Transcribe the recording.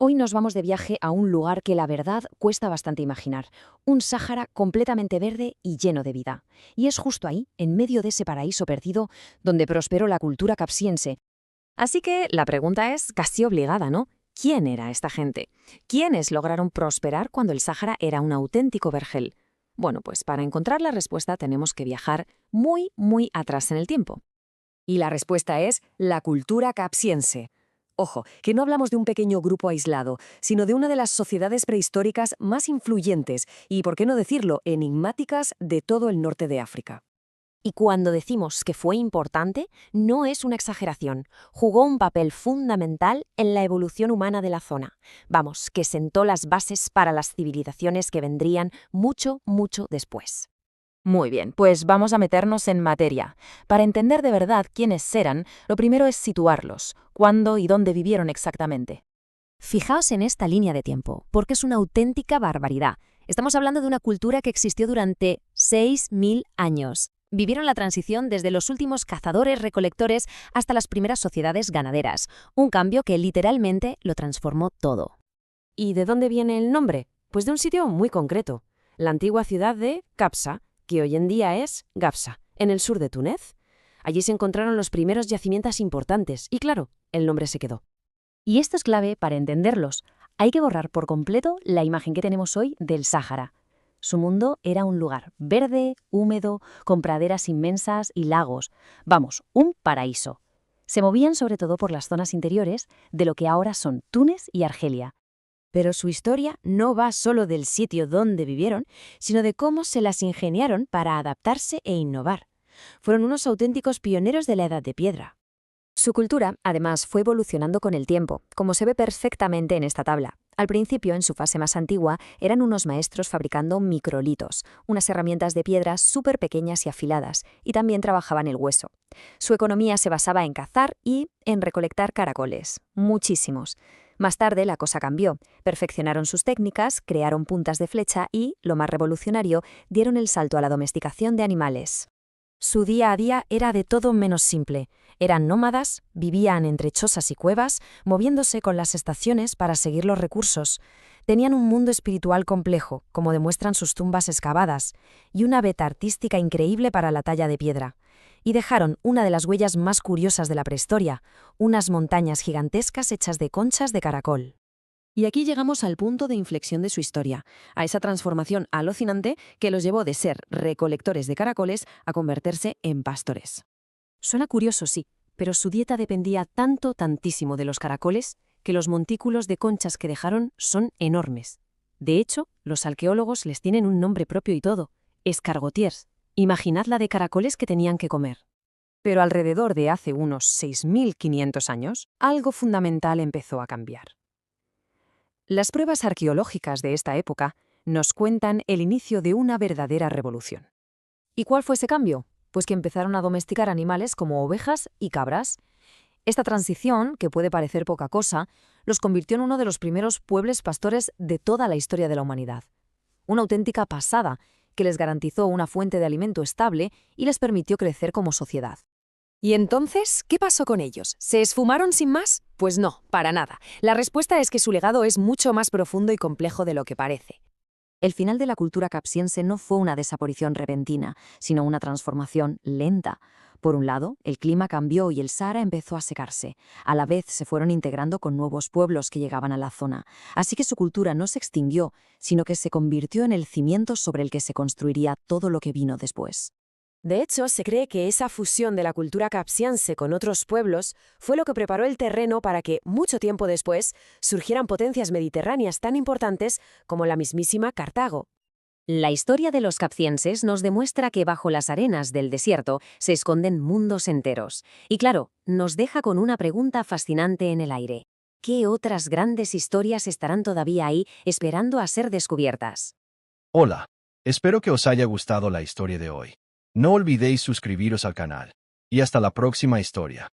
Hoy nos vamos de viaje a un lugar que la verdad cuesta bastante imaginar, un Sáhara completamente verde y lleno de vida. Y es justo ahí, en medio de ese paraíso perdido, donde prosperó la cultura capsiense. Así que la pregunta es casi obligada, ¿no? ¿Quién era esta gente? ¿Quiénes lograron prosperar cuando el Sáhara era un auténtico vergel? Bueno, pues para encontrar la respuesta tenemos que viajar muy, muy atrás en el tiempo. Y la respuesta es la cultura capsiense. Ojo, que no hablamos de un pequeño grupo aislado, sino de una de las sociedades prehistóricas más influyentes y, por qué no decirlo, enigmáticas de todo el norte de África. Y cuando decimos que fue importante, no es una exageración. Jugó un papel fundamental en la evolución humana de la zona. Vamos, que sentó las bases para las civilizaciones que vendrían mucho, mucho después. Muy bien, pues vamos a meternos en materia. Para entender de verdad quiénes eran, lo primero es situarlos, cuándo y dónde vivieron exactamente. Fijaos en esta línea de tiempo, porque es una auténtica barbaridad. Estamos hablando de una cultura que existió durante 6.000 años. Vivieron la transición desde los últimos cazadores-recolectores hasta las primeras sociedades ganaderas, un cambio que literalmente lo transformó todo. ¿Y de dónde viene el nombre? Pues de un sitio muy concreto, la antigua ciudad de Capsa, que hoy en día es Gafsa, en el sur de Túnez. Allí se encontraron los primeros yacimientos importantes y, claro, el nombre se quedó. Y esto es clave para entenderlos. Hay que borrar por completo la imagen que tenemos hoy del Sáhara. Su mundo era un lugar verde, húmedo, con praderas inmensas y lagos. Vamos, un paraíso. Se movían sobre todo por las zonas interiores de lo que ahora son Túnez y Argelia. Pero su historia no va solo del sitio donde vivieron, sino de cómo se las ingeniaron para adaptarse e innovar. Fueron unos auténticos pioneros de la Edad de Piedra. Su cultura, además, fue evolucionando con el tiempo, como se ve perfectamente en esta tabla. Al principio, en su fase más antigua, eran unos maestros fabricando microlitos, unas herramientas de piedra súper pequeñas y afiladas, y también trabajaban el hueso. Su economía se basaba en cazar y en recolectar caracoles, muchísimos. Más tarde la cosa cambió, perfeccionaron sus técnicas, crearon puntas de flecha y, lo más revolucionario, dieron el salto a la domesticación de animales. Su día a día era de todo menos simple. Eran nómadas, vivían entre chozas y cuevas, moviéndose con las estaciones para seguir los recursos. Tenían un mundo espiritual complejo, como demuestran sus tumbas excavadas, y una veta artística increíble para la talla de piedra. Y dejaron una de las huellas más curiosas de la prehistoria, unas montañas gigantescas hechas de conchas de caracol. Y aquí llegamos al punto de inflexión de su historia, a esa transformación alucinante que los llevó de ser recolectores de caracoles a convertirse en pastores. Suena curioso, sí, pero su dieta dependía tantísimo de los caracoles que los montículos de conchas que dejaron son enormes. De hecho, los arqueólogos les tienen un nombre propio y todo, escargotiers. Imaginad la de caracoles que tenían que comer. Pero alrededor de hace unos 6.500 años, algo fundamental empezó a cambiar. Las pruebas arqueológicas de esta época nos cuentan el inicio de una verdadera revolución. ¿Y cuál fue ese cambio? Pues que empezaron a domesticar animales como ovejas y cabras. Esta transición, que puede parecer poca cosa, los convirtió en uno de los primeros pueblos pastores de toda la historia de la humanidad. Una auténtica pasada que les garantizó una fuente de alimento estable y les permitió crecer como sociedad. ¿Y entonces qué pasó con ellos? ¿Se esfumaron sin más? Pues no, para nada. La respuesta es que su legado es mucho más profundo y complejo de lo que parece. El final de la cultura capsiense no fue una desaparición repentina, sino una transformación lenta. Por un lado, el clima cambió y el Sahara empezó a secarse. A la vez se fueron integrando con nuevos pueblos que llegaban a la zona. Así que su cultura no se extinguió, sino que se convirtió en el cimiento sobre el que se construiría todo lo que vino después. De hecho, se cree que esa fusión de la cultura capsiense con otros pueblos fue lo que preparó el terreno para que, mucho tiempo después, surgieran potencias mediterráneas tan importantes como la mismísima Cartago. La historia de los capsienses nos demuestra que bajo las arenas del desierto se esconden mundos enteros. Y claro, nos deja con una pregunta fascinante en el aire. ¿Qué otras grandes historias estarán todavía ahí esperando a ser descubiertas? Hola, espero que os haya gustado la historia de hoy. No olvidéis suscribiros al canal. Y hasta la próxima historia.